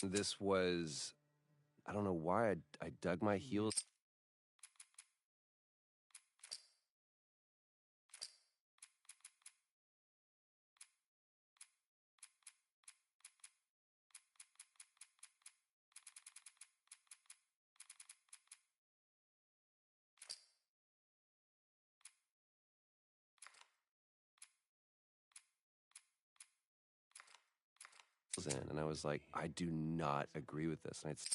This was, I don't know why I dug my heels in, and I was like, I do not agree with this. And it's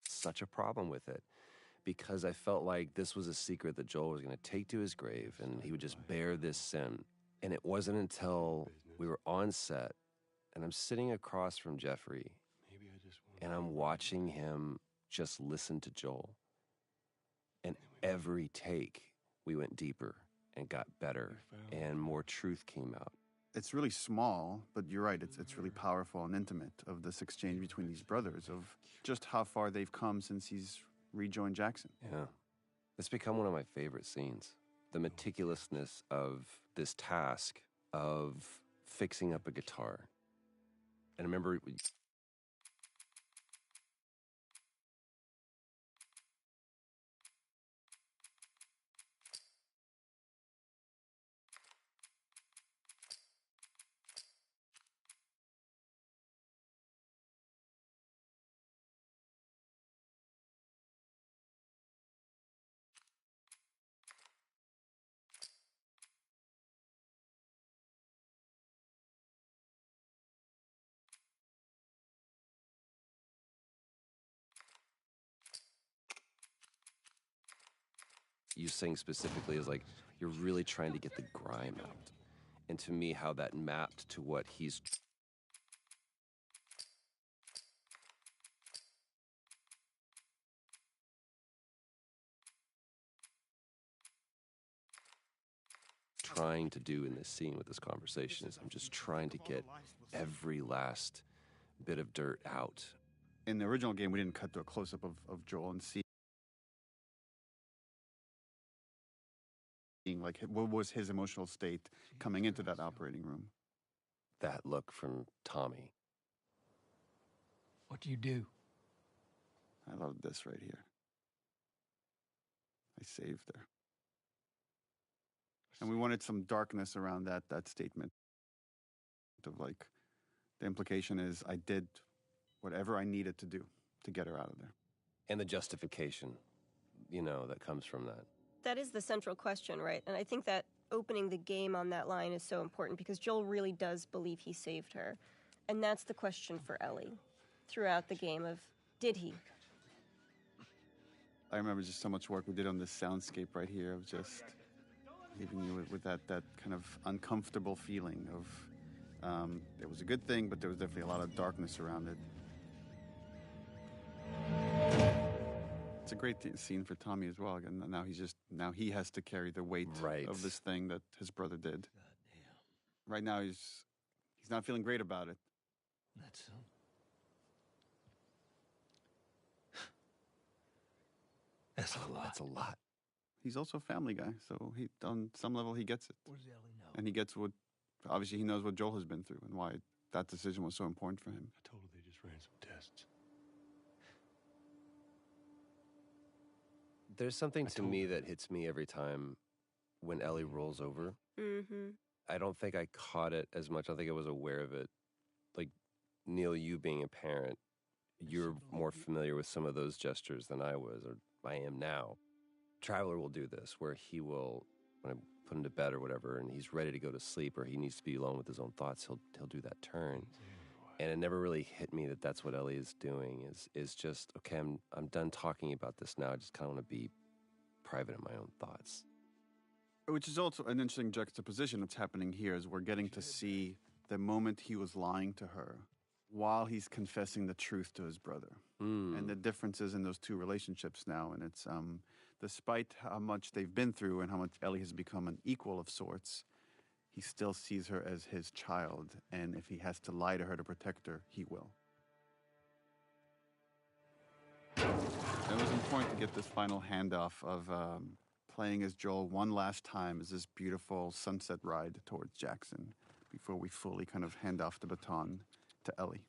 such a problem with it because I felt like this was a secret that Joel was going to take to his grave and he would just bear this sin. And it wasn't until we were on set and I'm sitting across from Jeffrey and I'm watching him just listen to Joel. And every take, we went deeper and got better and more truth came out. It's really small, but you're right, it's really powerful and intimate of this exchange between these brothers, of just how far they've come since he's rejoined Jackson. Yeah. It's become one of my favorite scenes. The meticulousness of this task of fixing up a guitar. And I remember you saying specifically is like, you're really trying to get the grime out. And to me, how that mapped to what he's trying to do in this scene with this conversation is I'm just trying to get every last bit of dirt out. In the original game, we didn't cut to a close-up of Joel and see like what was his emotional state coming into that operating room. That look from Tommy. What do you do? I love this right here. I saved her. And we wanted some darkness around that statement of like, the implication is I did whatever I needed to do to get her out of there. And the justification, that comes from that. That is the central question, right? And I think that opening the game on that line is so important because Joel really does believe he saved her. And that's the question for Ellie throughout the game of, did he? I remember just so much work we did on this soundscape right here of just leaving you with that kind of uncomfortable feeling of it was a good thing, but there was definitely a lot of darkness around it. It's a great scene for Tommy as well. And now he has to carry the weight of this thing that his brother did. Goddamn. Right now he's not feeling great about it. That's so. That's a lot. That's a lot. He's also a family guy, so on some level he gets it. What does Ellie know? And he gets obviously he knows what Joel has been through and why that decision was so important for him. I told her they just ran some tests. There's something to me that hits me every time when Ellie rolls over. Mm-hmm. I don't think I caught it as much. I think I was aware of it. Like, Neil, you being a parent, you're more familiar with some of those gestures than I was, or I am now. Traveler will do this, where he will, when I put him to bed or whatever, and he's ready to go to sleep, or he needs to be alone with his own thoughts, he'll do that turn. And it never really hit me that that's what Ellie is doing, is just, okay, I'm done talking about this now. I just kind of want to be private in my own thoughts. Which is also an interesting juxtaposition that's happening here, is we're getting to see the moment he was lying to her while he's confessing the truth to his brother. And the differences in those two relationships now. And it's, despite how much they've been through and how much Ellie has become an equal of sorts, he still sees her as his child, and if he has to lie to her to protect her, he will. It was important to get this final handoff of playing as Joel one last time as this beautiful sunset ride towards Jackson before we fully kind of hand off the baton to Ellie.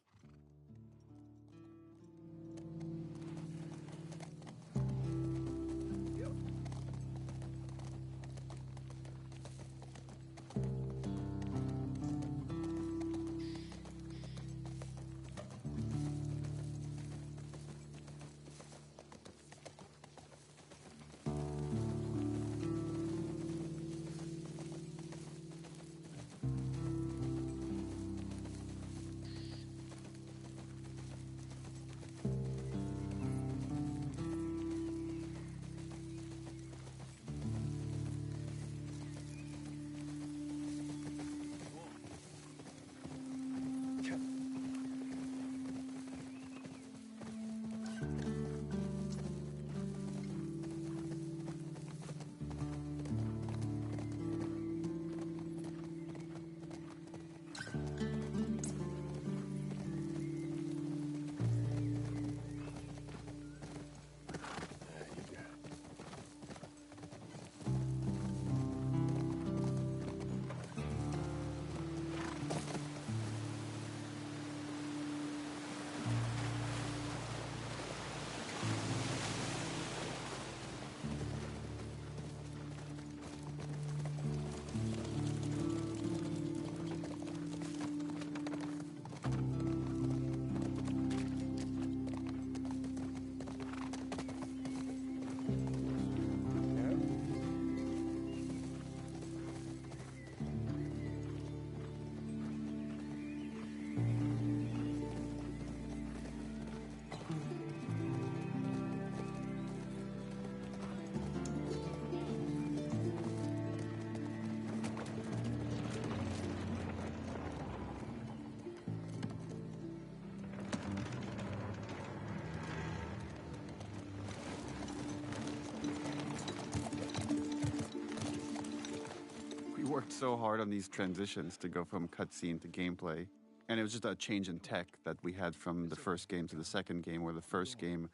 Worked so hard on these transitions to go from cutscene to gameplay, and it was just a change in tech that we had from the first game to the second game, where the first game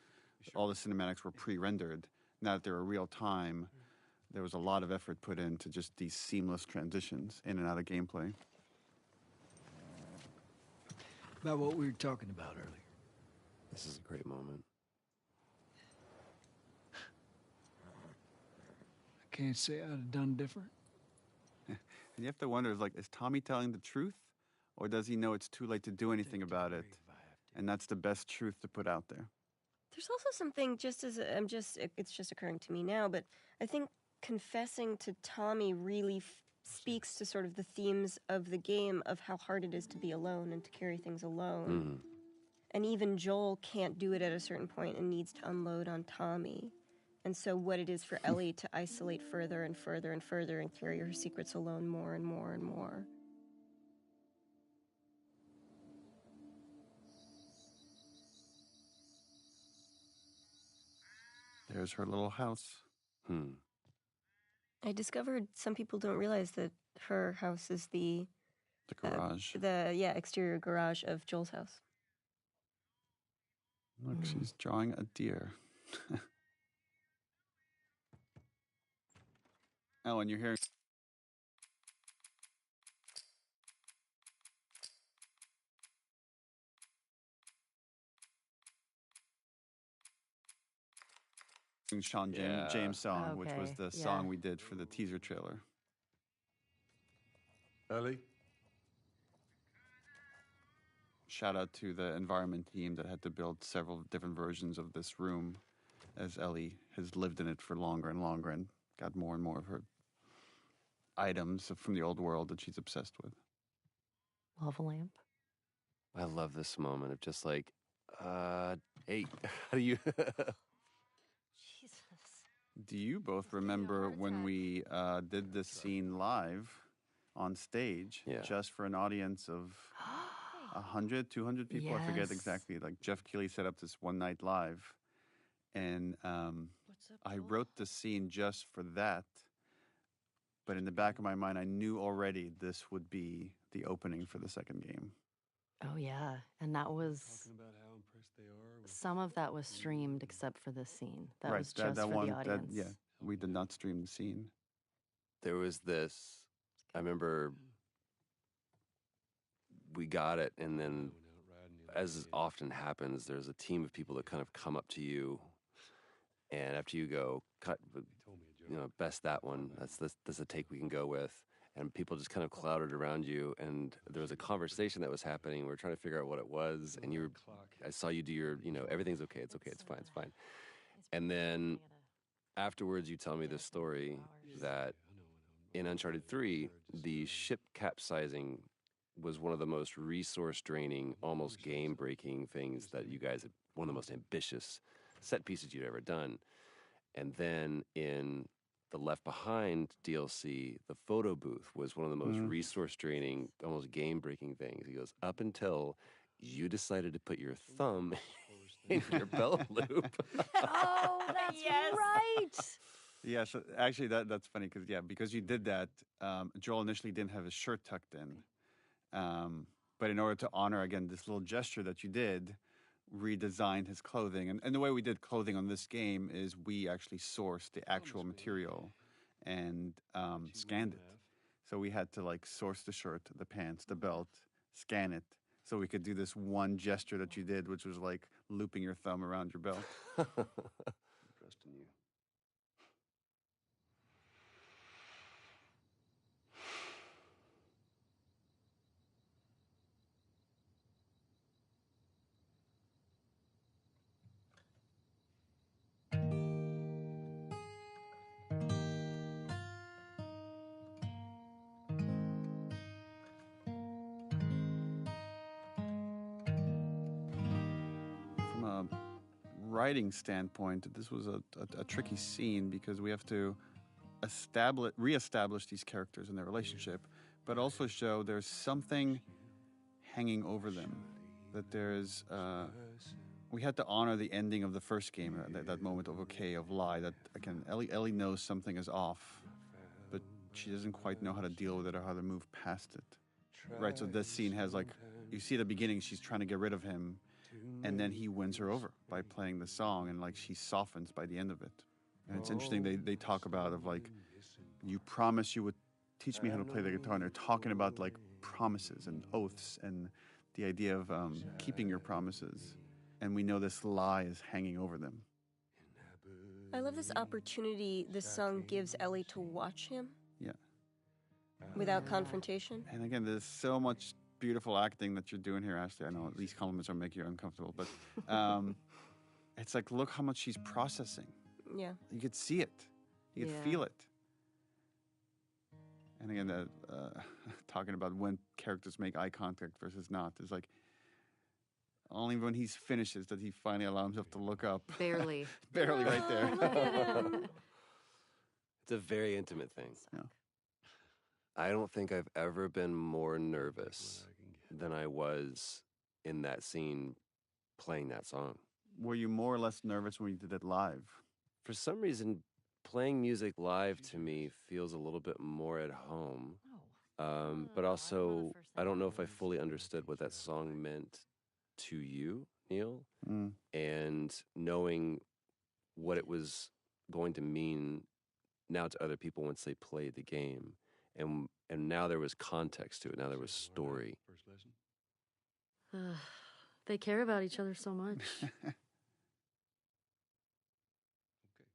all the cinematics were pre-rendered. Now that they're real time, there was a lot of effort put into just these seamless transitions in and out of gameplay. About what we were talking about earlier. This is a great moment. I can't say I'd have done different. And you have to wonder, is Tommy telling the truth? Or does he know it's too late to do anything about it? And that's the best truth to put out there. There's also something, it's just occurring to me now, but I think confessing to Tommy really speaks to sort of the themes of the game of how hard it is to be alone and to carry things alone. And even Joel can't do it at a certain point and needs to unload on Tommy. And so what it is for Ellie to isolate further and further and further and carry her secrets alone more and more and more. There's her little house. I discovered some people don't realize that her house is the garage. Exterior garage of Joel's house. Look, she's drawing a deer. Oh, and you're hearing... Sean James song, which was the song we did for the teaser trailer. Ellie? Shout out to the environment team that had to build several different versions of this room as Ellie has lived in it for longer and longer and got more and more of her items from the old world that she's obsessed with. Lava lamp. I love this moment of just hey, how do you... Jesus. Do you both remember when we did this scene live on stage just for an audience of 100, 200 people? I forget exactly. Jeff Keighley set up this one night live, and I wrote the scene just for that. But in the back of my mind, I knew already this would be the opening for the second game. Oh, yeah. And that was. Talking about how impressed they are with Some of that was streamed except for this scene. That right, was just that for one, the audience. yeah, we did not stream the scene. There was this. I remember we got it, and then, as often happens, there's a team of people that kind of come up to you, and after you go, cut, best that one. That's a take we can go with. And people just kind of clouded around you, and there was a conversation that was happening. We were trying to figure out what it was, and I saw you do your, everything's okay, it's okay, it's fine. And then afterwards, you tell me this story that in Uncharted 3, the ship capsizing was one of the most resource-draining, almost game-breaking things that you guys, one of the most ambitious set pieces you'd ever done. And then in the Left Behind DLC, the photo booth was one of the most resource-draining, almost game-breaking things. He goes, up until you decided to put your thumb in your belt loop. Oh, that's right. Yeah, so actually that's funny because you did that, Joel initially didn't have his shirt tucked in. But in order to honor, again, this little gesture that you did, redesigned his clothing. And the way we did clothing on this game is we actually sourced the actual material and scanned it. So we had to source the shirt, the pants, the belt, scan it, so we could do this one gesture that you did, which was like looping your thumb around your belt. Trust in you. From a writing standpoint, this was a tricky scene because we have to reestablish these characters and their relationship, but also show there's something hanging over them. That there's, we had to honor the ending of the first game, that moment of okay, of lie, that again, Ellie knows something is off, but she doesn't quite know how to deal with it or how to move past it. Right, so this scene has you see at the beginning, she's trying to get rid of him, and then he wins her over by playing the song, and she softens by the end of it. And it's interesting, they talk about you promise you would teach me how to play the guitar, and they're talking about promises and oaths and the idea of keeping your promises. And we know this lie is hanging over them. I love this opportunity this song gives Ellie to watch him. Yeah. Without confrontation. And again, there's so much beautiful acting that you're doing here, Ashley. I know these compliments are making you uncomfortable, but it's look how much she's processing. Yeah. You could see it. You could feel it. And again, talking about when characters make eye contact versus not, is only when he finishes that he finally allows himself to look up. Barely. Barely right there. It's a very intimate thing. Yeah. I don't think I've ever been more nervous than I was in that scene playing that song. Were you more or less nervous when you did it live? For some reason, playing music live to me feels a little bit more at home. But also, I don't know if I fully understood what that song meant to you, Neil. And knowing what it was going to mean now to other people once they played the game. And now there was context to it. Now there was story. They care about each other so much.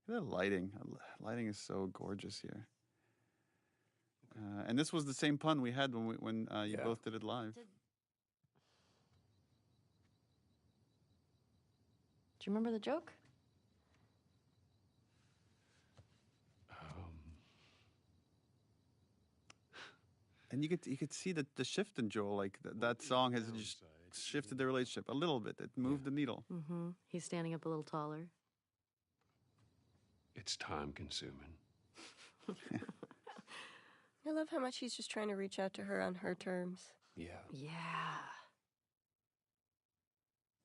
The lighting. Lighting is so gorgeous here. And this was the same pun we had when you both did it live. Do you remember the joke? And you could see the shift in Joel. That song has just shifted the relationship a little bit. It moved the needle. Mm-hmm. He's standing up a little taller. It's time consuming. I love how much he's just trying to reach out to her on her terms. Yeah. Yeah.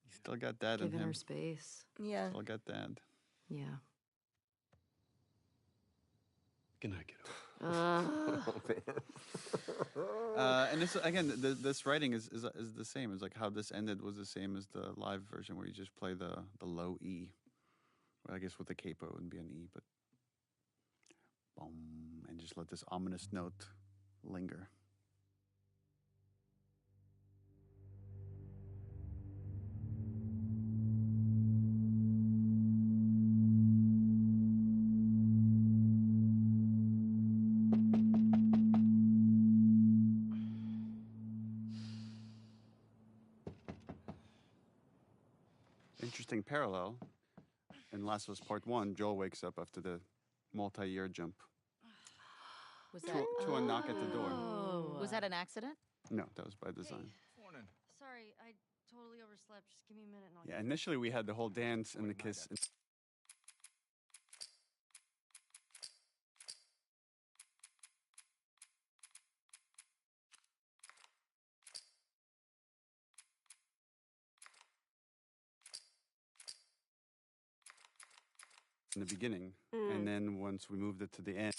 He still got dad in Giving him. her space. Yeah. Still got dad. Yeah. Good night, kiddo. And this again, this writing is the same. It's like how this ended was the same as the live version, where you just play the low E. Well, I guess with the capo it would be an E, but boom, and just let this ominous note linger. Interesting parallel. In Last of Us Part 1, Joel wakes up after the multi-year jump Was that to a knock at the door. Was that an accident? No, that was by design. Sorry, I totally overslept. Just give me a minute and I'll Yeah, initially we had the whole dance and the kiss. In the beginning, and then once we moved it to the end,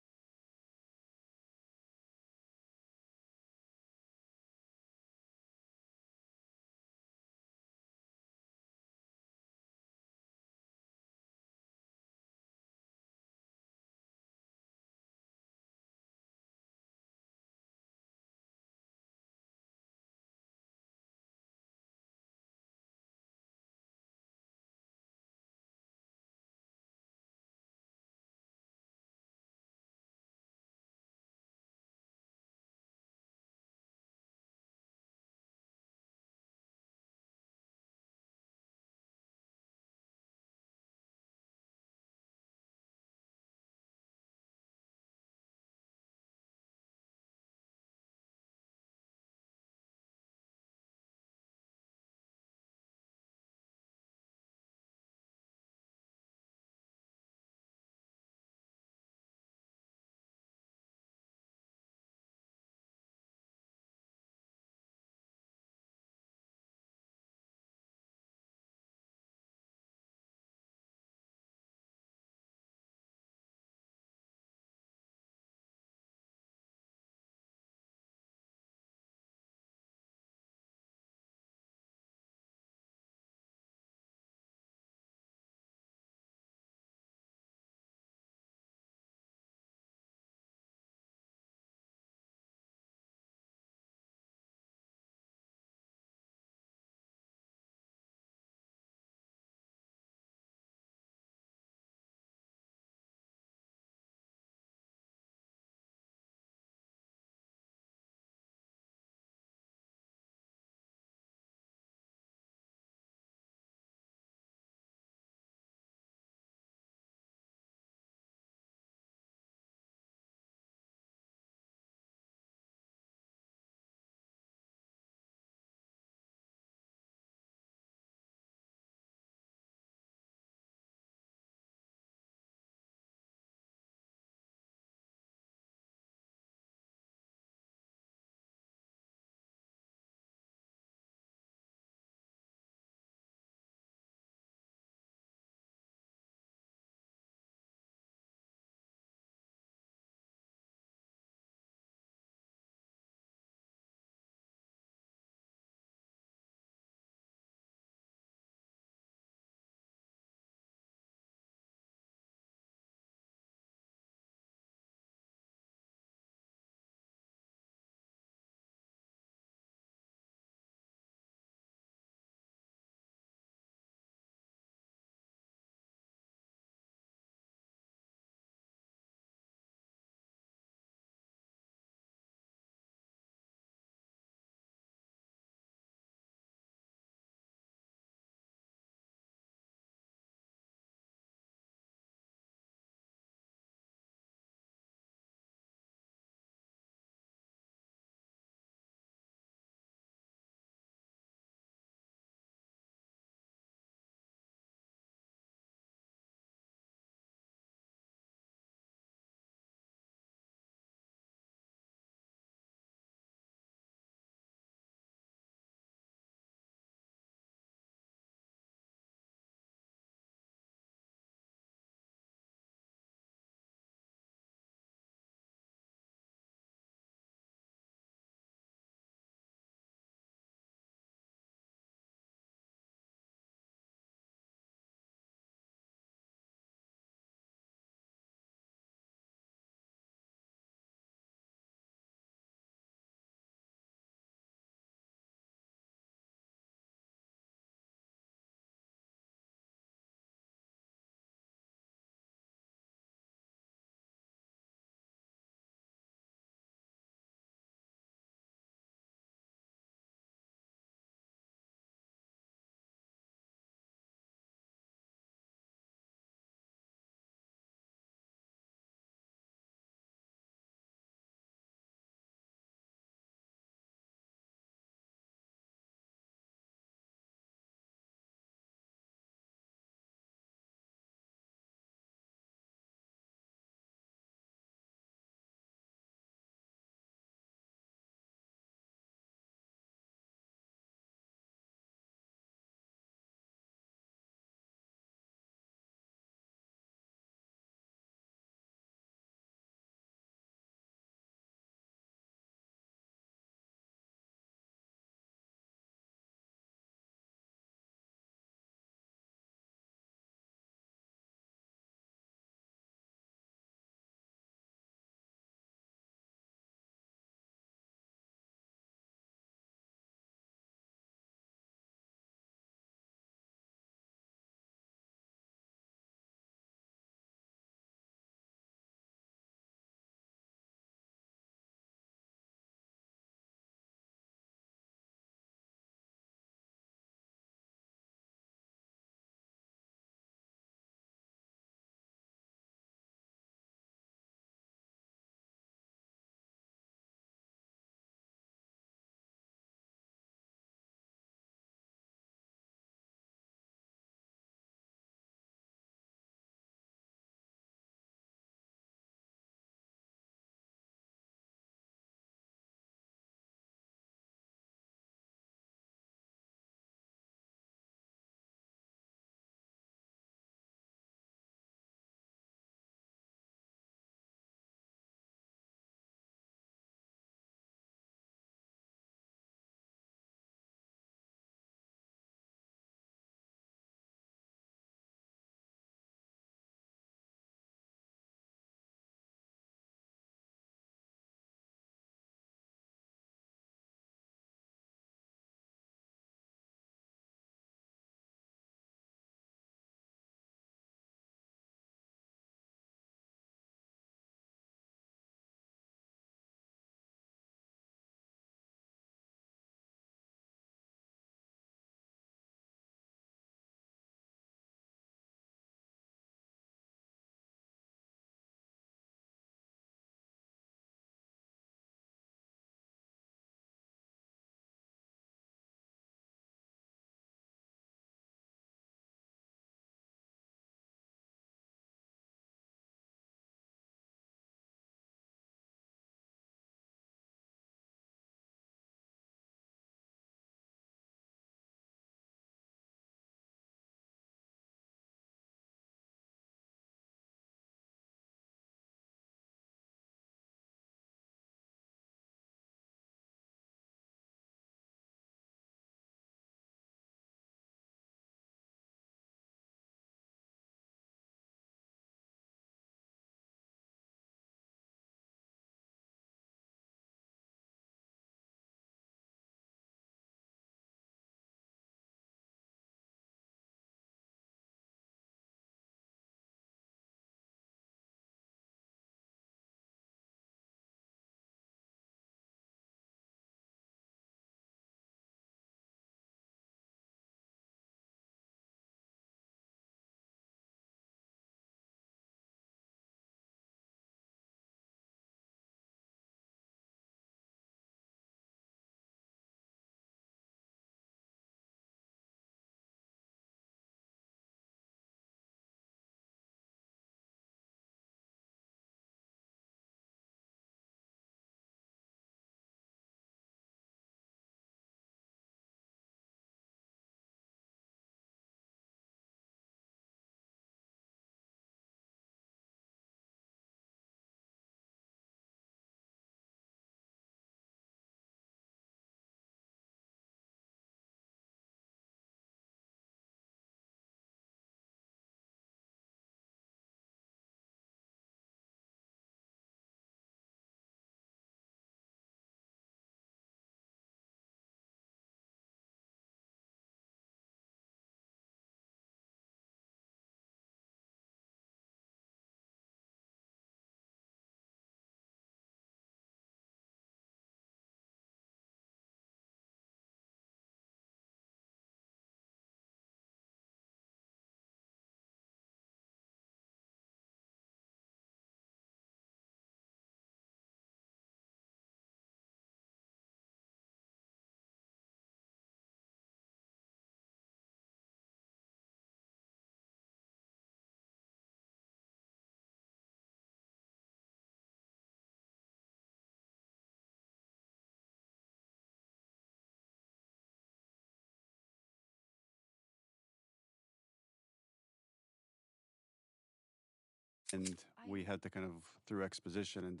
And we had to kind of, through exposition and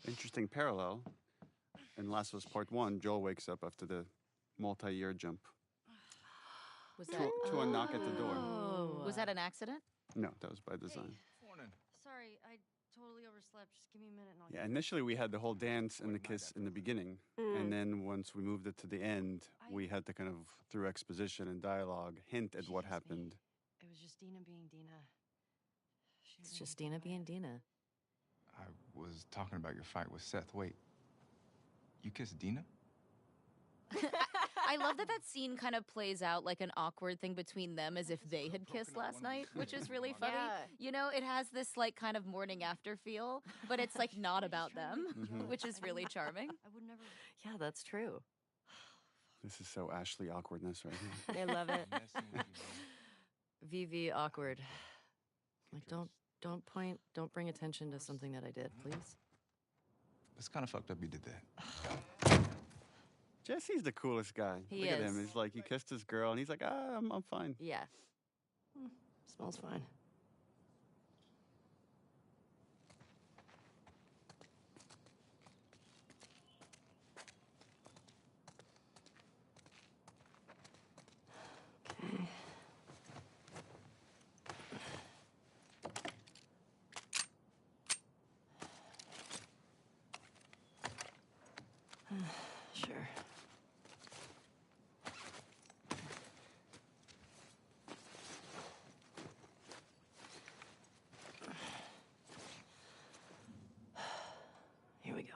interesting parallel. In Last of Us Part 1, Joel wakes up after the multi-year jump Was that to a knock at the door. Was that an accident? No, that was by design. Sorry, I totally overslept. Just give me a minute and I'll Yeah, get initially we had the whole dance and the kiss in the beginning. And then once we moved it to the end, we had to kind of, through exposition and dialogue, hint at what happened. It was just Dina being Dina. She It's didn't just really Dina think about being it. Dina. I was talking about your fight with Seth. Wait, you kissed Dina? I love that scene kind of plays out like an awkward thing between them as if they had kissed last night, which is really funny. Yeah. You know, it has this like kind of morning after feel, but it's like not about them, which is really charming. I would never. Yeah, that's true. This is so Ashley awkwardness right here. I love it. Messing with you, VV awkward. Like, don't point, don't bring attention to something that I did, please. It's kind of fucked up you did that. Jesse's the coolest guy. He Look at him. is. He's like, he kissed his girl, and he's like, I'm fine. Yeah. Smells fine. Okay. Sure. Here we go.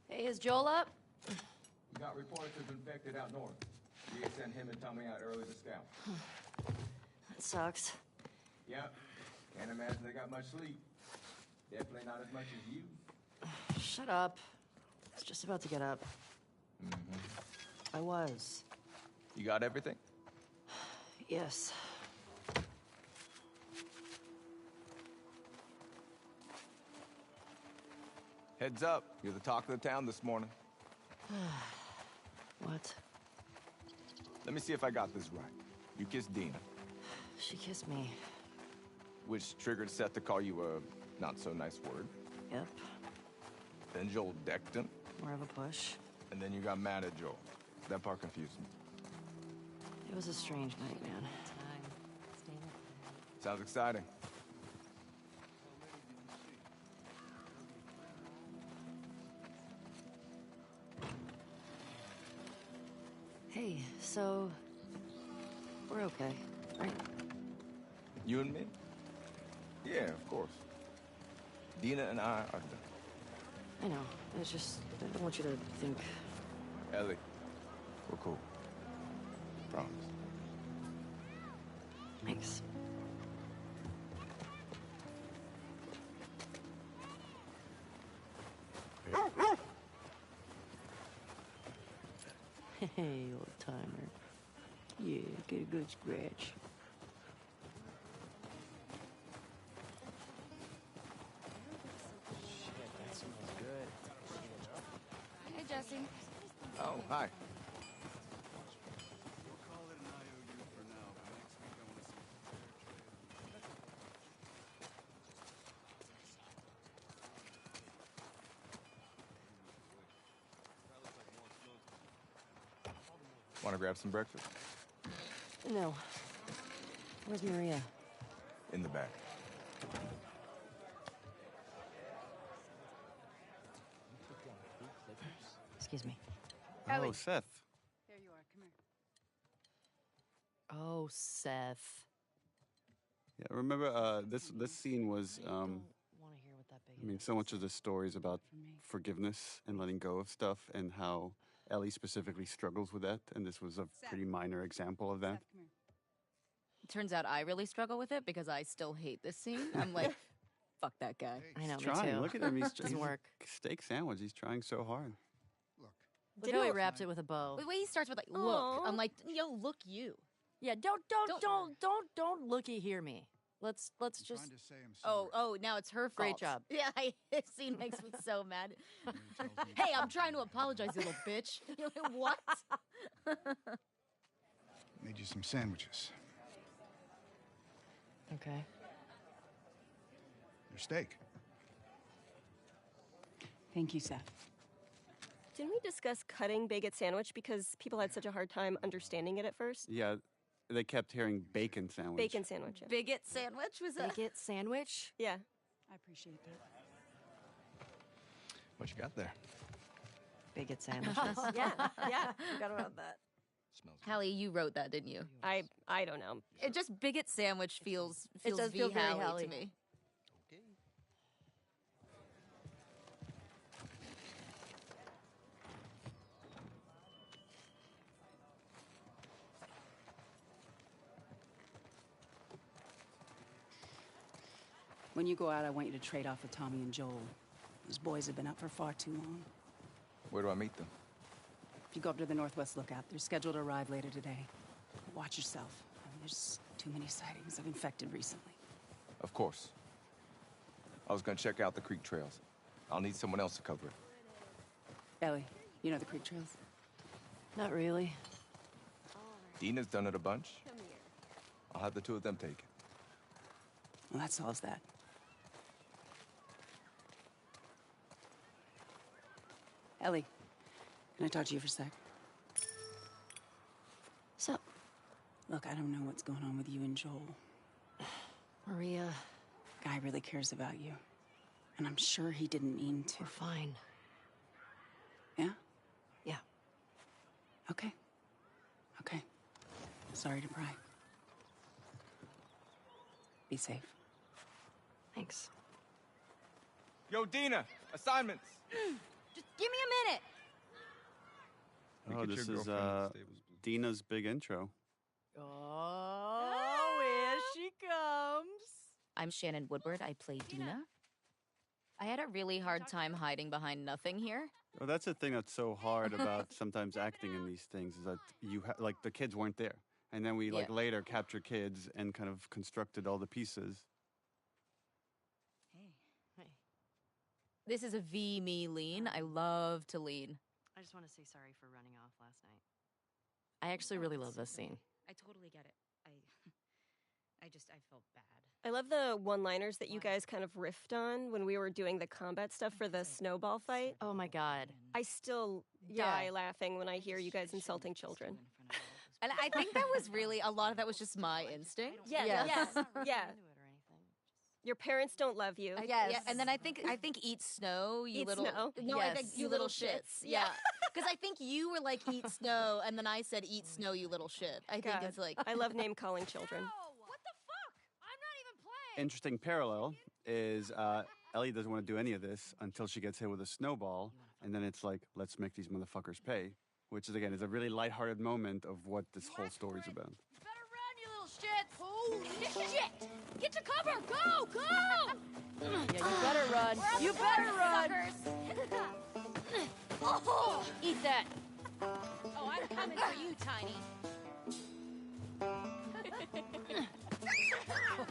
Hey, is Joel up? We got reports of infected out north. We had sent him and Tommy out early to scout. That sucks. Yep. Can't imagine they got much sleep. Definitely not as much as you. Shut up. I was just about to get up. I was. You got everything? Yes. Heads up, you're the talk of the town this morning. What? Let me see if I got this right. You kissed Dina, She kissed me. which triggered Seth to call you a not-so-nice word. Yep. Then Joel decked him, More of a push. and then you got mad at Joel. That part confused me. It was a strange night, man. Sounds exciting. Hey, so we're okay, right? You and me? Yeah, of course. Dina and I are done. I know. It's just I don't want you to think. Ellie, we're cool. Promise. Thanks. Hey, old timer. Yeah, get a good scratch. Hey, Jesse. Oh, hi. Want to grab some breakfast? No. Where's Maria? In the back. Excuse me. Oh, Seth. There you are. Come here. Oh, Seth. Yeah, remember this scene was. I don't want to hear what that big I mean, so much of the story is about forgiveness and letting go of stuff, and how Ellie specifically struggles with that. And this was a pretty minor example of that. Turns out I really struggle with it because I still hate this scene. I'm like, fuck that guy. I know, He's me trying. too. Look at him. He's Doesn't work. Steak sandwich. He's trying so hard. Look how he wrapped it with a bow. The way he starts with like, look. Aw. I'm like, yo, look you. Yeah, don't looky hear me. Let's just. Oh, now it's her fault. Great job. Yeah, this scene makes me so mad. Hey, I'm trying to apologize, you little bitch. You're like, what? Made you some sandwiches. Okay. Your steak. Thank you, Seth. Didn't we discuss cutting Baguette sandwich because people had such a hard time understanding it at first? Yeah, they kept hearing bacon sandwich. Bacon sandwich. Yeah. Bigot sandwich was a Baguette sandwich? Yeah. I appreciate that. What you got there? Baguette sandwiches. Yeah. Forgot about that. Smells good. Hallie, you wrote that, didn't you? I don't know. It just bigot sandwich feels It does V feel very Hallie Hallie. to me. Okay. When you go out, I want you to trade off with Tommy and Joel. Those boys have been up for far too long. Where do I meet them? If you go up to the Northwest Lookout, they're scheduled to arrive later today. Watch yourself. There's too many sightings of infected recently. Of course. I was gonna check out the creek trails. I'll need someone else to cover it. Ellie, you know the creek trails? Not really. Dina's done it a bunch. I'll have the two of them take it. Well, that solves that. Ellie, can I talk to you for a sec? So, Look, I don't know what's going on with you and Joel. Maria, Guy really cares about you. And I'm sure he didn't mean to. we're fine. Yeah? Yeah. Okay. Okay. Sorry to pry. Be safe. Thanks. Yo, Dina! Assignments! Just give me a minute. Oh, this is Dina's big intro. Oh, here she comes. I'm Shannon Woodward. I play Dina. I had a really hard time hiding behind nothing here. Well, that's the thing that's so hard about sometimes acting in these things is that like the kids weren't there, and then we like Yeah. later captured kids and kind of constructed all the pieces. Hey. This is a V me lean. I love to lean. I just want to say sorry for running off last night. I actually really love this scene. I totally get it. I felt bad. I love the one-liners that you guys kind of riffed on when we were doing the combat stuff for the snowball fight. Oh my god. I still die laughing when I hear you guys insulting children. And I think that was really, a lot of that was just my instinct. Yeah. Your parents don't love you. Yeah, and then I think eat snow, you Eat little snow. No, I Yes. think you little shits. Yeah. Because I think you were like eat snow, and then I said eat snow, you little shit. I think God, it's like I love name calling children. What the fuck? I'm not even playing. Interesting parallel is Ellie doesn't want to do any of this until she gets hit with a snowball, and then it's like, let's make these motherfuckers pay, which is again is a really lighthearted moment of what this whole story's about. You better run, you little shit. Oh, shit. Get to cover. Go, go. Yeah, you better run. You better run. Oh, Eat that. oh, I'm coming for you, Tiny.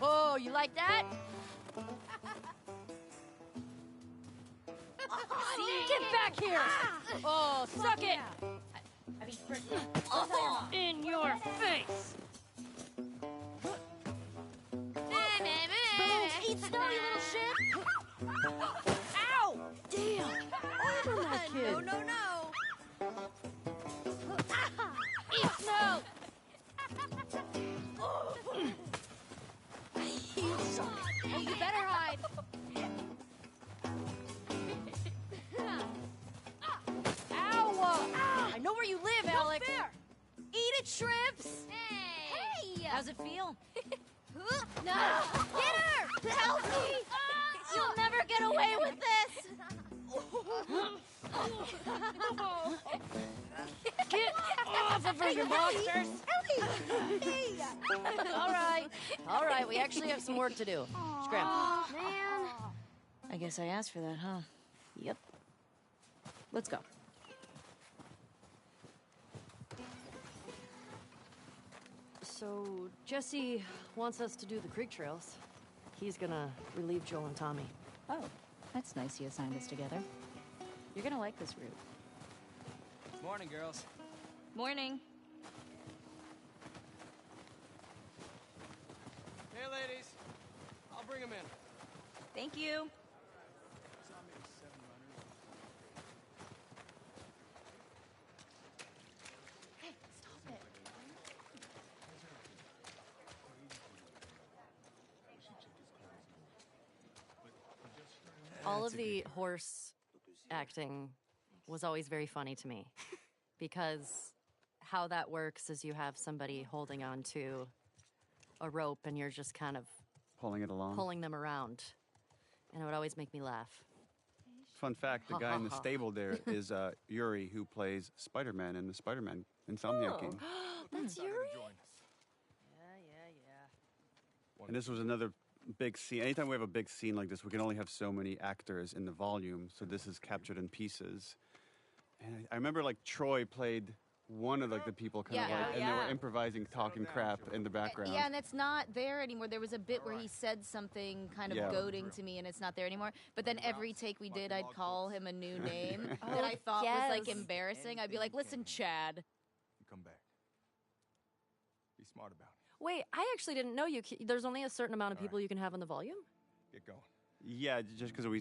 Oh, you like that? See, get back here. Oh, suck it. In your face. Eat snow, you little shit. Ow! Damn. Over my kid. No. Eat snow. Oh, you better hide. Ow! I know where you live, Alex. There. Eat it, shrimps. Hey. How's it feel? No! Get her! Help me! You'll never get away with this! Get off of her, you monsters! Ellie! All right, we actually have some work to do. Scram. Man. I guess I asked for that, huh? Yep. Let's go. So, Jesse wants us to do the creek trails. He's gonna relieve Joel and Tommy. Oh, that's nice you assigned us together. You're gonna like this route. Morning, girls. Morning. Hey, ladies. I'll bring them in. Thank you. Hey, stop it. All of the horse acting was always very funny to me because how that works is you have somebody holding on to a rope and you're just kind of Pulling it along. pulling them around. And it would always make me laugh. Fun fact, the guy in the stable there is Yuri, who plays Spider-Man in the Spider-Man Insomniac game. That's Yuri? And this was another big scene. Anytime we have a big scene like this, we can only have so many actors in the volume, so this is captured in pieces. And I remember, like, Troy played one of, like, the people kind of like, and they were improvising, talking crap in the background. Yeah, and it's not there anymore. There was a bit where he said something kind of goading to me, and it's not there anymore. But then every take we did, I'd call him a new name that I thought was, like, embarrassing. I'd be like, listen, Chad. You come back. Be smart about it. Wait, I actually didn't know there's only a certain amount of people you can have in the volume? Get going. Yeah, just because we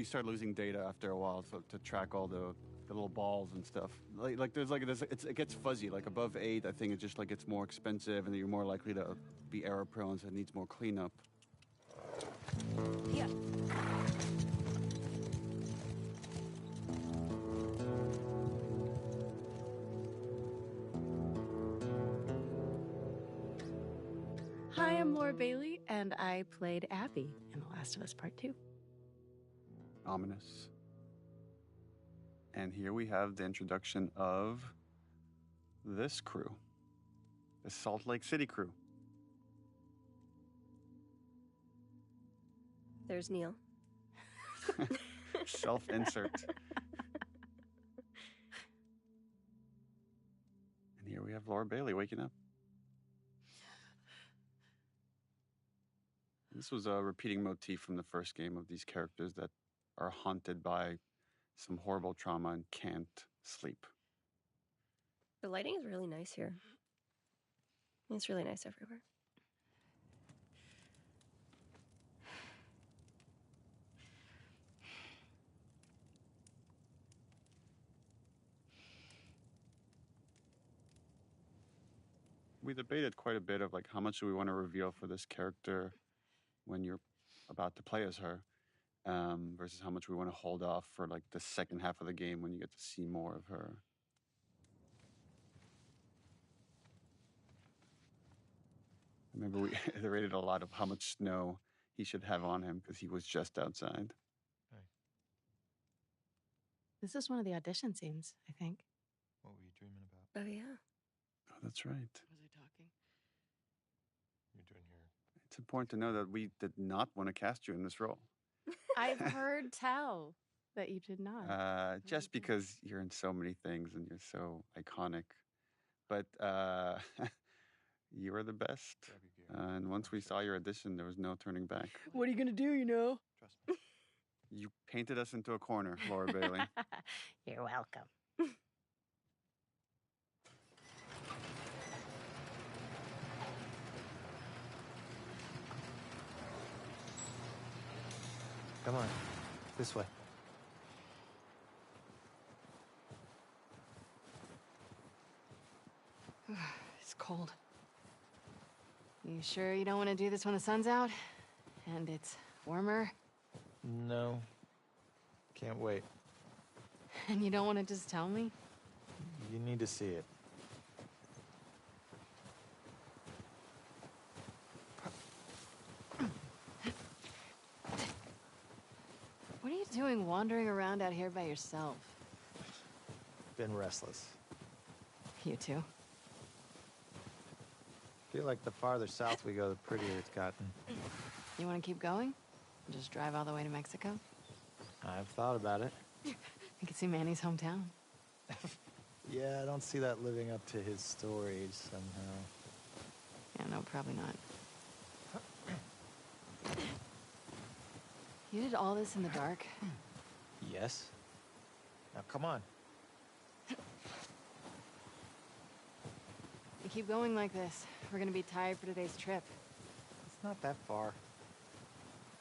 start losing data after a while to track all the little balls and stuff. It gets fuzzy. Like above 8, I think it just like gets more expensive, and you're more likely to be error prone, so it needs more cleanup. Yeah. Hi, I'm Laura Bailey, and I played Abby in The Last of Us Part 2. Ominous. And here we have the introduction of this crew, the Salt Lake City crew. There's Neil. Self-insert. And here we have Laura Bailey waking up. This was a repeating motif from the first game of these characters that are haunted by some horrible trauma and can't sleep. The lighting is really nice here. It's really nice everywhere. We debated quite a bit of like how much do we want to reveal for this character when you're about to play as her, versus how much we want to hold off for like the second half of the game when you get to see more of her. I remember they rated a lot of how much snow he should have on him because he was just outside. This is one of the audition scenes, I think. What were you dreaming about? Oh, yeah. Oh, that's right. Was I talking? You're doing here. It's important to know that we did not want to cast you in this role. I've heard tell that you did not. Just because you're in so many things and you're so iconic. But you were the best. And once we saw your audition, there was no turning back. What are you going to do, you know? Trust me. You painted us into a corner, Laura Bailey. You're welcome. Come on. This way. It's cold. You sure you don't want to do this when the sun's out? And it's warmer? No. Can't wait. And you don't want to just tell me? You need to see it. doing wandering around out here by yourself? Been restless. You too? Feel like the farther south we go, the prettier it's gotten. You want to keep going? Just drive all the way to Mexico? I've thought about it. You can see Manny's hometown. Yeah, I don't see that living up to his stories somehow. Yeah, no, probably not. You did all this in the dark? Yes. Now, come on. You keep going like this, we're gonna be tired for today's trip. It's not that far.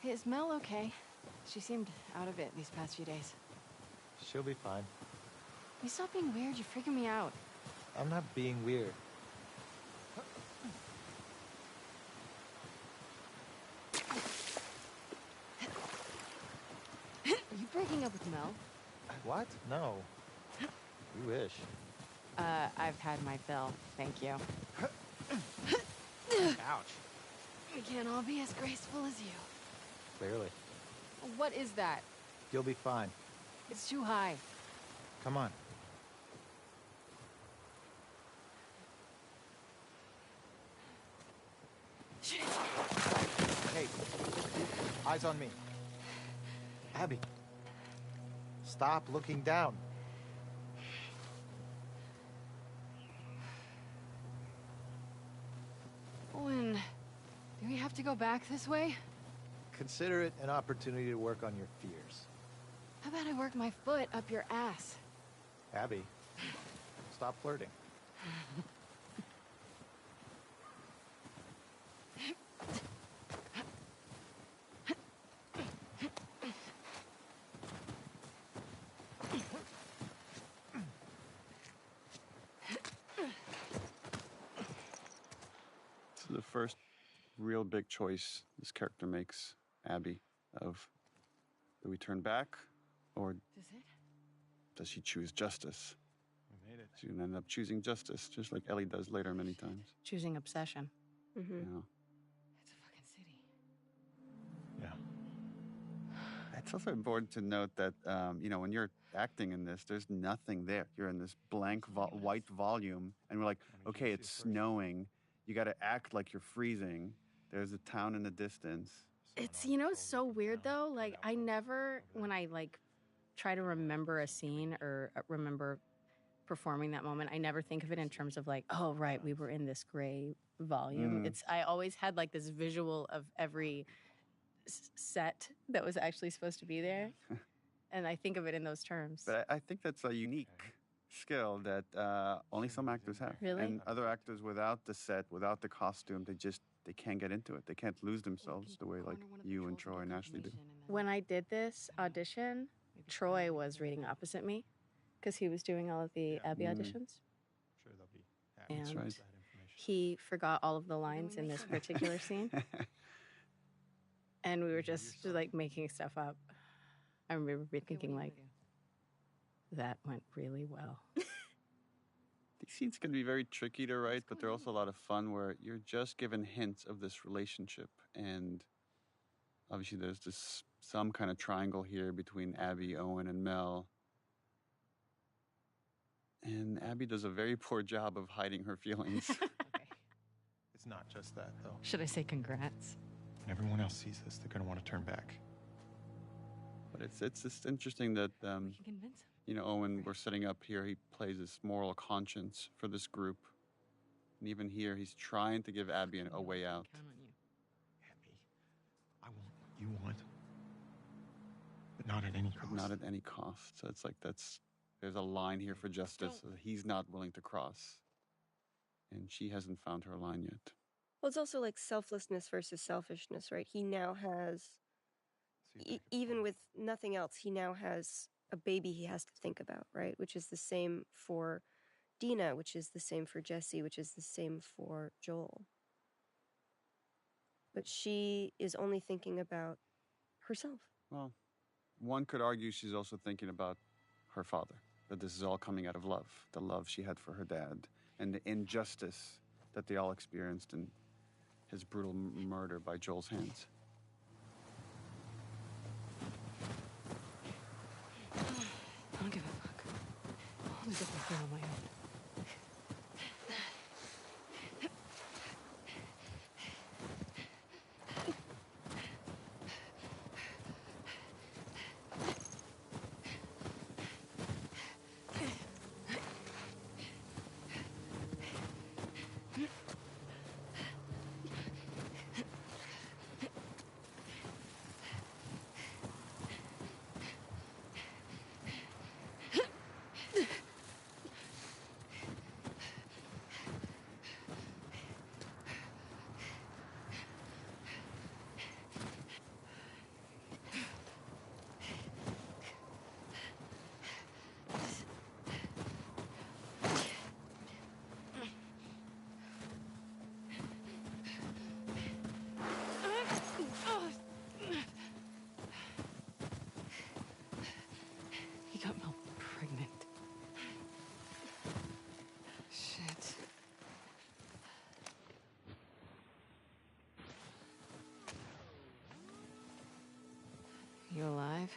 Hey, is Mel okay? She seemed out of it these past few days. She'll be fine. You stop being weird, you're freaking me out. I'm not being weird. Are you breaking up with Mel? What? No. You wish. I've had my fill, thank you. Ouch. We can't all be as graceful as you. Clearly. What is that? You'll be fine. It's too high. Come on. Hey, eyes on me. Abby. Stop looking down. Owen, do we have to go back this way? Consider it an opportunity to work on your fears. How about I work my foot up your ass? Abby, stop flirting. This is the first real big choice this character makes, Abby, of do we turn back or does she choose justice? We made it. She's going to end up choosing justice, just like Ellie does later many times. Choosing obsession. Yeah. It's a fucking city. Yeah. It's also important to note that, when you're acting in this, there's nothing there. You're in this blank white volume, and we're like, okay, it's snowing. You got to act like you're freezing. There's a town in the distance. It's, so weird though. Like, I never, when I try to remember a scene or remember performing that moment, I never think of it in terms of oh, right, we were in this gray volume. I always had this visual of every set that was actually supposed to be there. And I think of it in those terms. But I think that's a unique skill that only some actors have. Really? And other actors without the set, without the costume, they can't get into it. They can't lose themselves the way you and Troy and Ashley do. When I did this audition, Troy was reading opposite me because he was doing all of the Abby auditions. Sure, they'll be happy. That's And right. he forgot all of the lines in this particular scene. And we were just making stuff up. I remember thinking that went really well. These scenes can be very tricky to write, but they're also a lot of fun where you're just given hints of this relationship. And obviously there's some kind of triangle here between Abby, Owen, and Mel. And Abby does a very poor job of hiding her feelings. It's not just that, though. Should I say congrats? When everyone else sees this, they're going to want to turn back. But it's just interesting that, We can convince him. Owen, we're setting up here, he plays this moral conscience for this group. And even here, he's trying to give Abby a way out. Count on you. Abby, I want what you want. But not at any cost. Not at any cost. So it's there's a line here for justice that he's not willing to cross. And she hasn't found her line yet. Well, it's also selflessness versus selfishness, right? He now has, even with nothing else, he now has a baby he has to think about, right? Which is the same for Dina, which is the same for Jesse, which is the same for Joel. But she is only thinking about herself. Well, one could argue she's also thinking about her father, that this is all coming out of love, the love she had for her dad, and the injustice that they all experienced in his brutal murder by Joel's hands. probably get this thing on my own. He got Mel pregnant. Shit. You alive?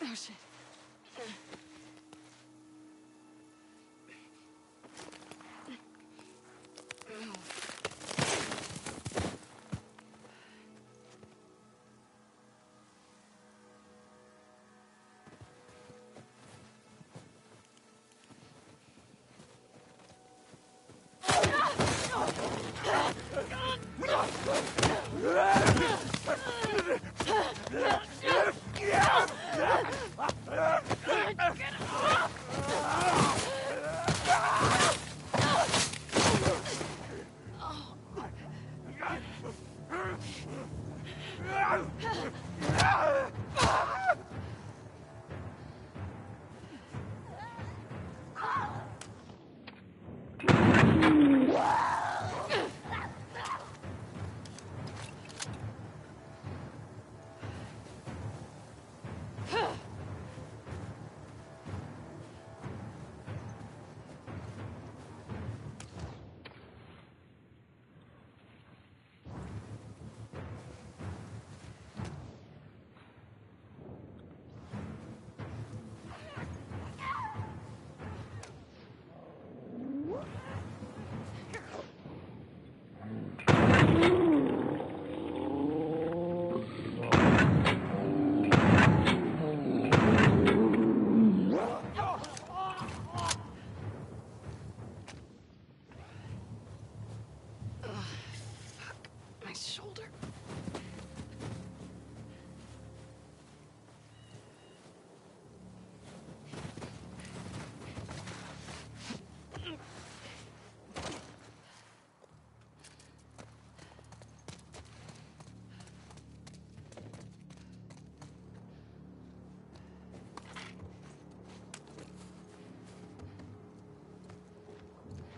Oh, shit. My shoulder.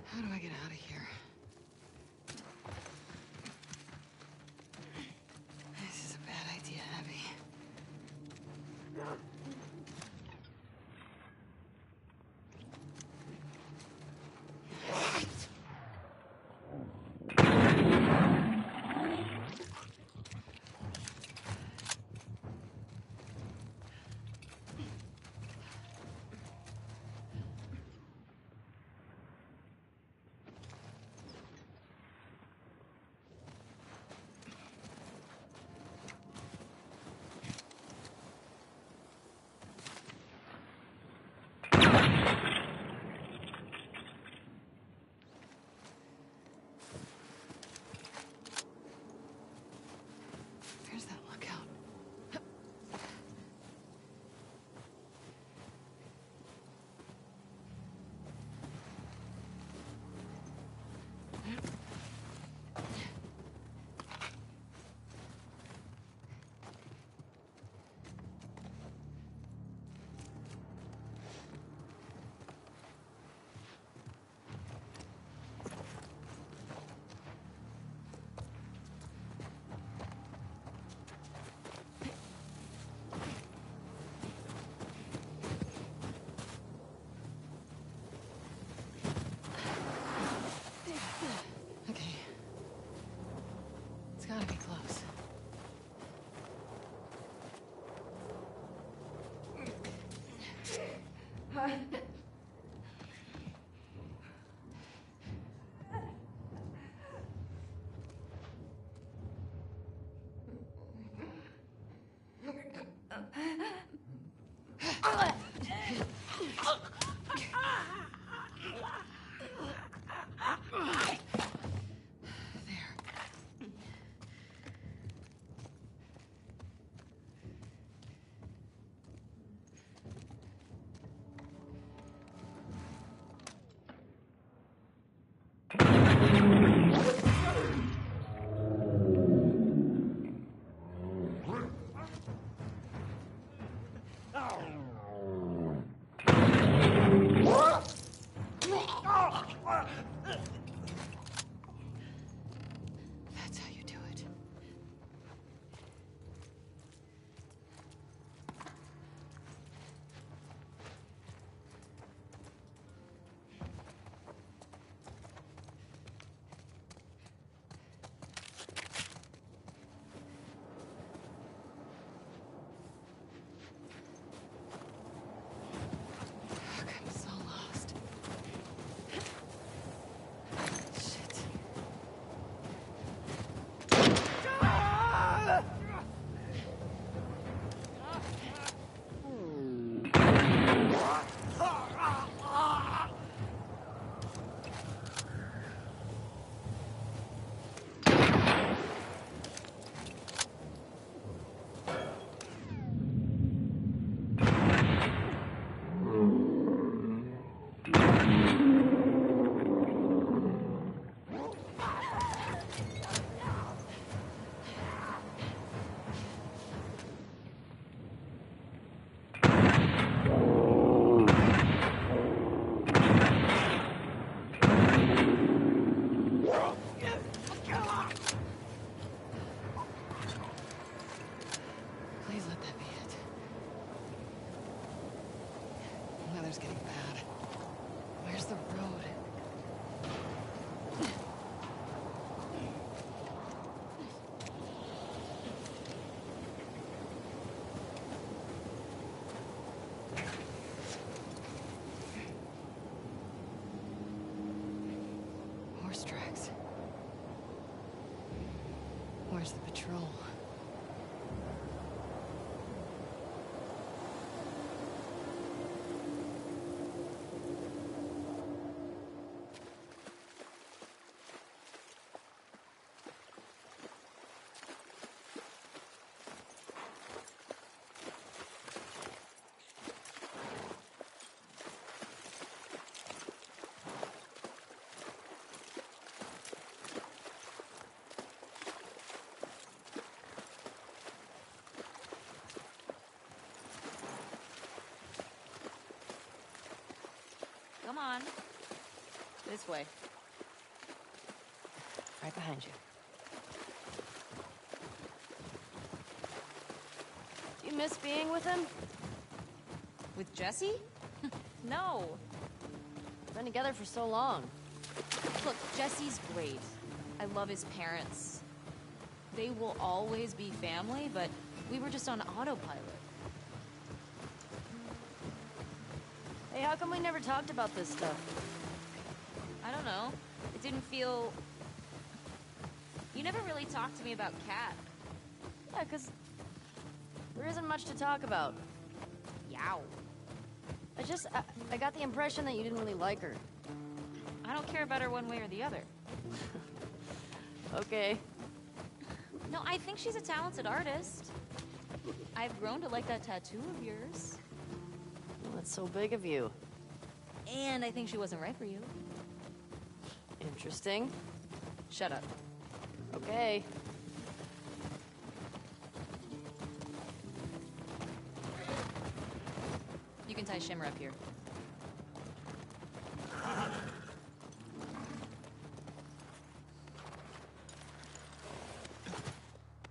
How do I get out of here? This is a bad idea, Abby. Where's the patrol? Come on. This way. Right behind you. Do you miss being with him? With Jesse? No. We've been together for so long. Look, Jesse's great. I love his parents. They will always be family, but we were just on autopilot. Hey, how come we never talked about this stuff? I don't know. It didn't feel... You never really talked to me about Kat. Yeah, 'cause there isn't much to talk about. Yow. I got the impression that you didn't really like her. I don't care about her one way or the other. Okay. No, I think she's a talented artist. I've grown to like that tattoo of yours. Well, that's so big of you. And I think she wasn't right for you. Interesting. Shut up. Okay. You can tie Shimmer up here.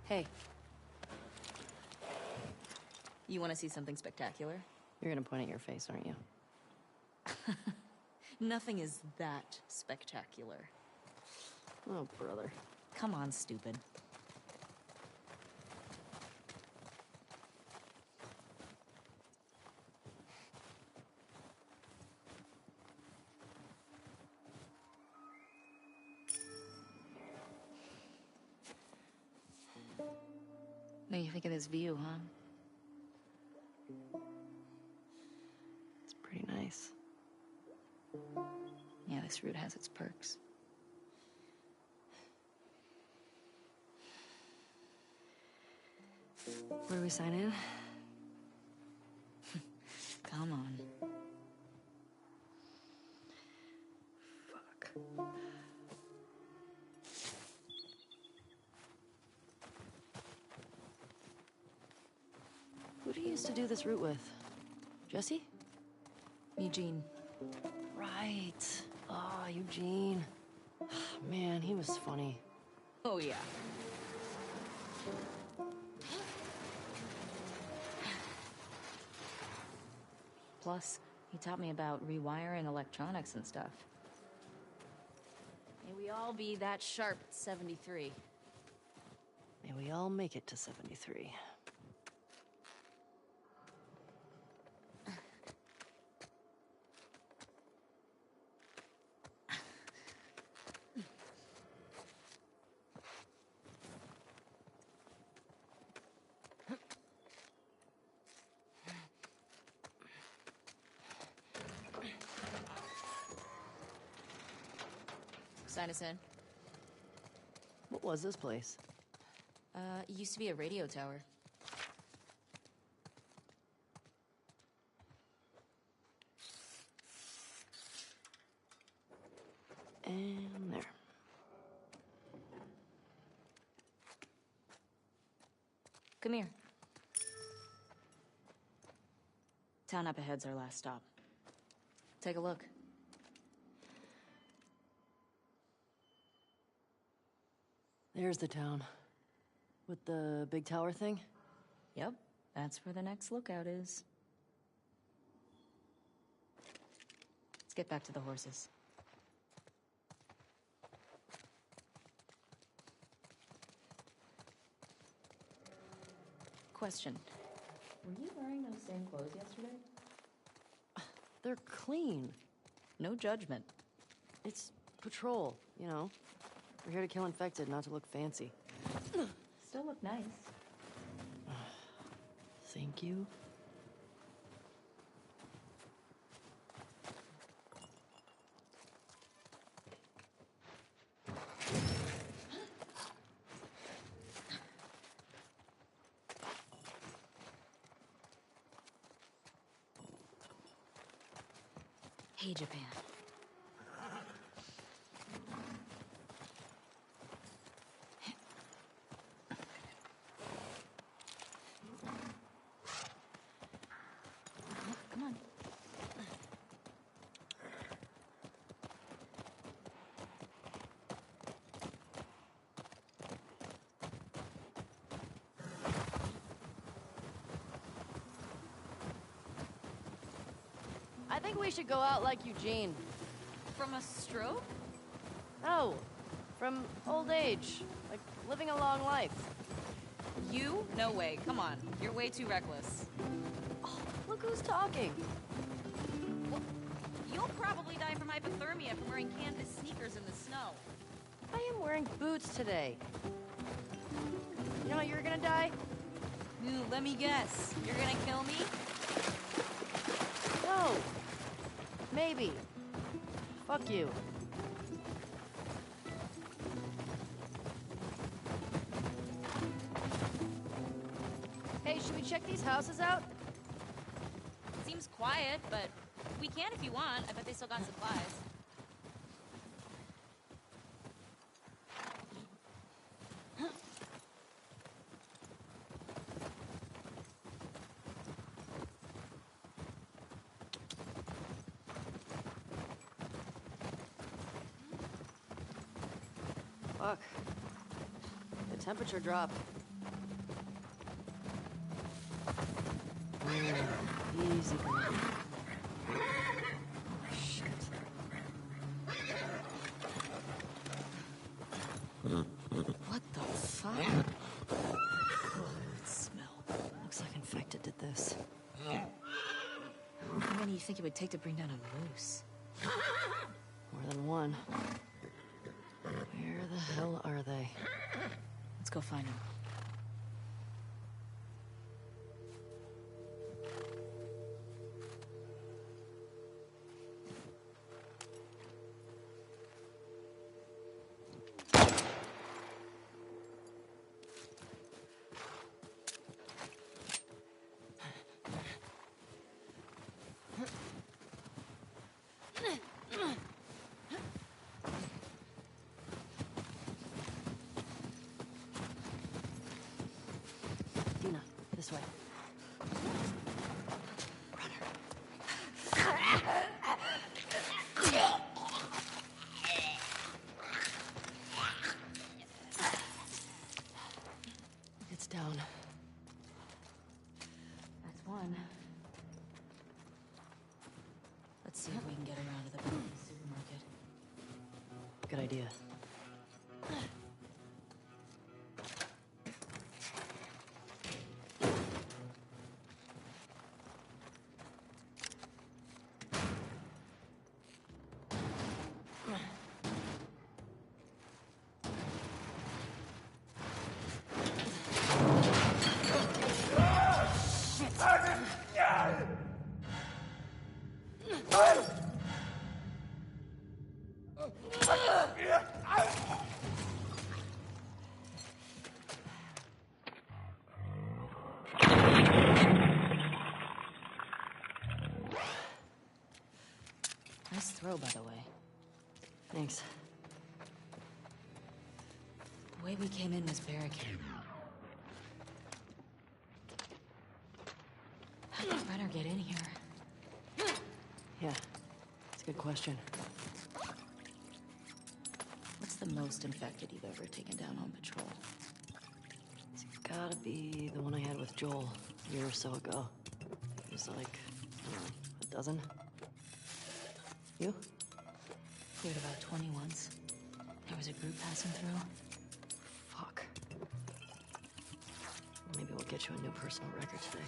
Hey. You want to see something spectacular? You're gonna point at your face, aren't you? Nothing is that spectacular. Oh, brother. Come on, stupid. What do you think of this view, huh? It's pretty nice. Yeah, this route has its perks. Where do we sign in? Come on. Fuck. Who do you used to do this route with? Jesse? Eugene. Right. Oh, Eugene. Man, he was funny. Oh, yeah. Plus, he taught me about rewiring electronics and stuff. May we all be that sharp at 73. May we all make it to 73. Sign us in. What was this place? It used to be a radio tower. And there. Come here. Town up ahead's our last stop. Take a look. There's the town. With the big tower thing? Yep, that's where the next lookout is. Let's get back to the horses. Question. Were you wearing those same clothes yesterday? They're clean. No judgment. It's patrol, you know. We're here to kill infected, not to look fancy. still look nice. Thank you. Hey, Japan. Come on. I think we should go out like Eugene. From a stroke? No, from old age. Like living a long life. You? No way. Come on. You're way too reckless. Oh, look who's talking. Well, you'll probably die from hypothermia from wearing canvas sneakers in the snow. I am wearing boots today. You know how you're gonna die? Ooh, let me guess. You're gonna kill me? No. Maybe. Fuck you. Hey, should we check these houses out? Seems quiet, but we can if you want. I bet they still got supplies. Fuck. The temperature dropped. Easy girl. Shit. What the fuck? Oh, that smell. Looks like infected did this. How many do you think it would take to bring down a moose? More than one. Where the hell are they? Let's go find them. Dina, this way. It's down. That's one. Let's see if we can get around to the back of the supermarket. Good idea. Nice throw, by the way. Thanks. The way we came in was barricaded. How did Brenner get in here? Yeah, it's a good question. What's the most infected you've ever taken down on patrol? It's gotta be the one I had with Joel a year or so ago. It was like, I don't know, a dozen? You? Cleared about 20 once. There was a group passing through. Fuck. Maybe we'll get you a new personal record today.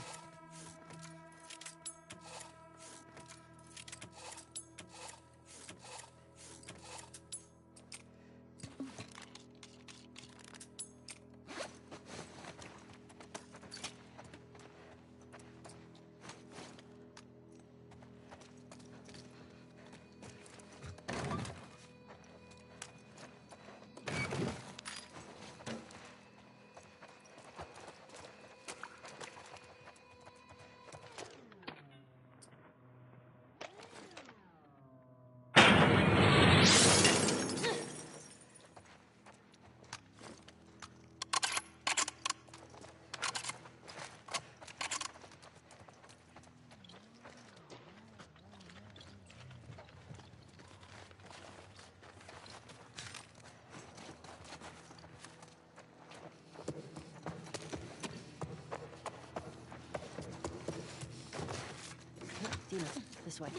This way.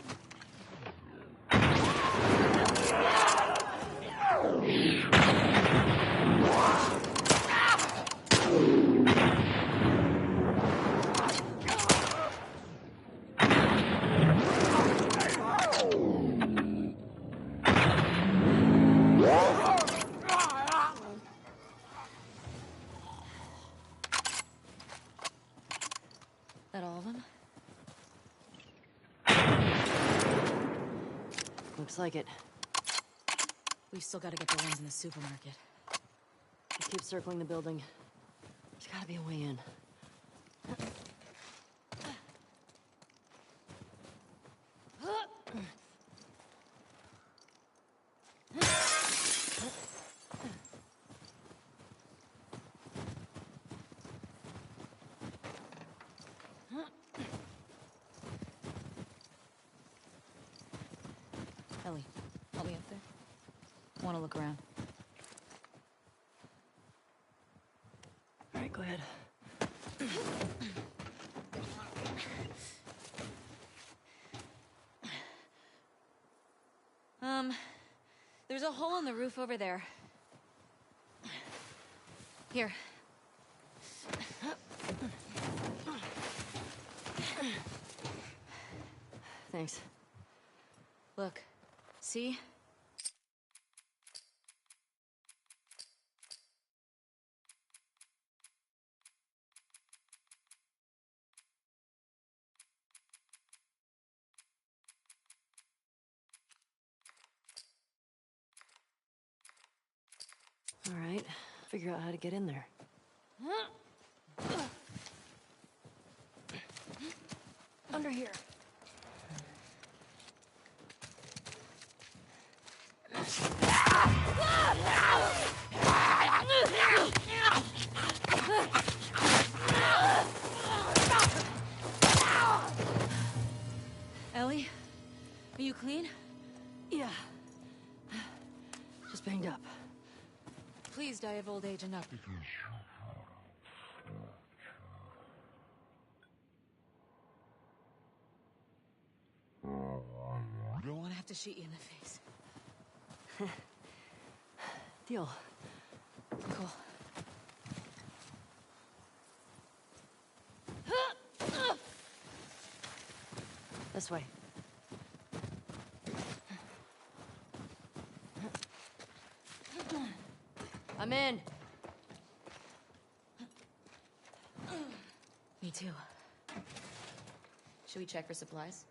That all of them? Looks like it. We've still got to get the ones in the supermarket. Just keep circling the building. There's gotta be a way in. Ellie, help me up there. I want to look around. All right, go ahead. There's a hole in the roof over there. Here. Thanks. Look. See? All right, figure out how to get in there. Under here. Ellie? Are you clean? Yeah. Just banged up. Please die of old age and not. I don't want to have to shoot you in the face. Deal. Cool. This way. I'm in. Me too. Should we check for supplies?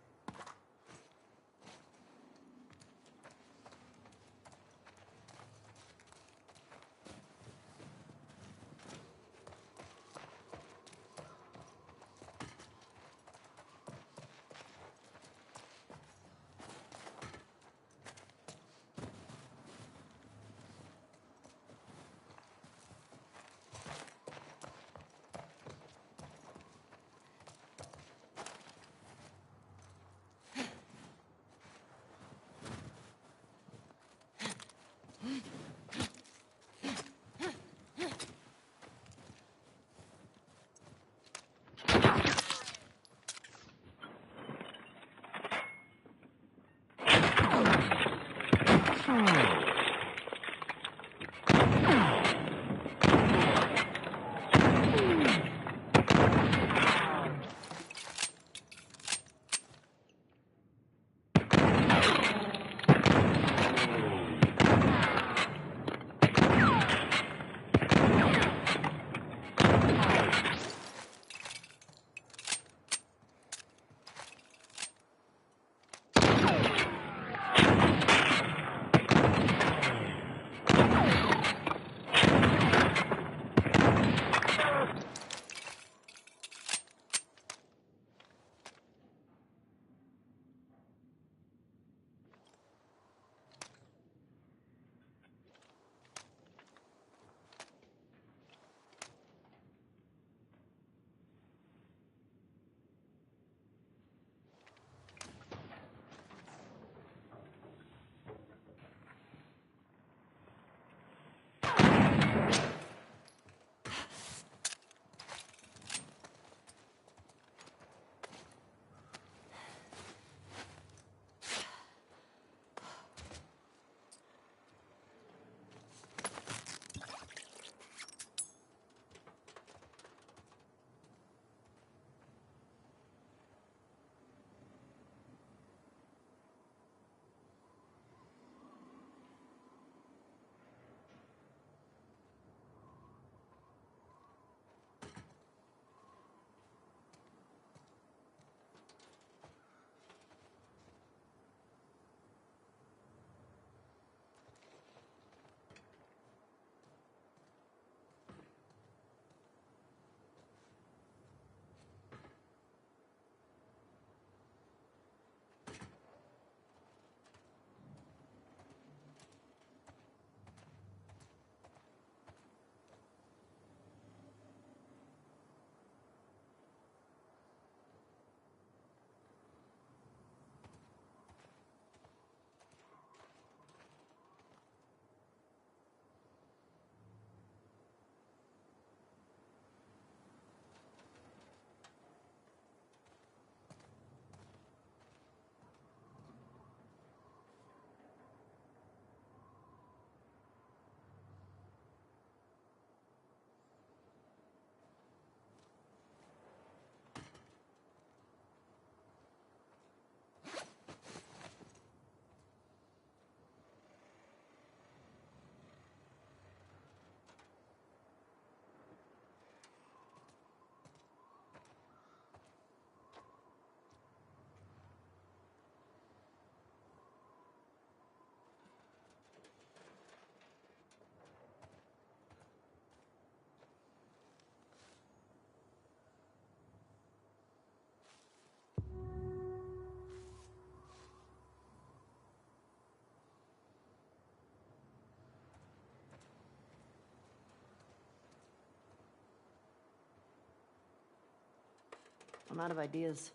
I'm out of ideas.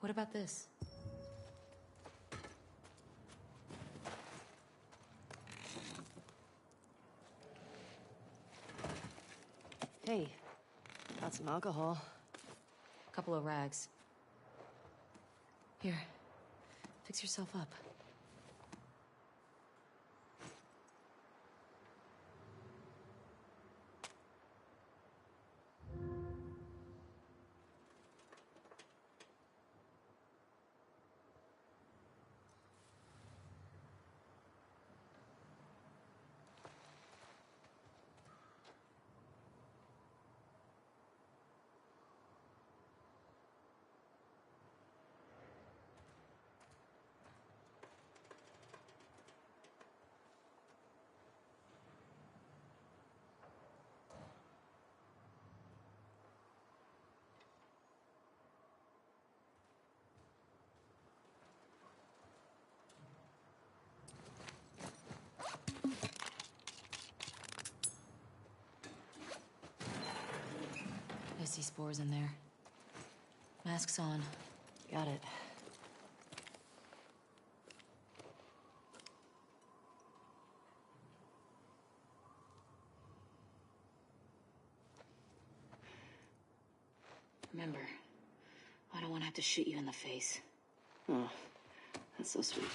What about this? Hey, got some alcohol. Couple of rags. Here, fix yourself up. I see spores in there. Masks on. Got it. Remember, I don't want to have to shoot you in the face. Oh, that's so sweet.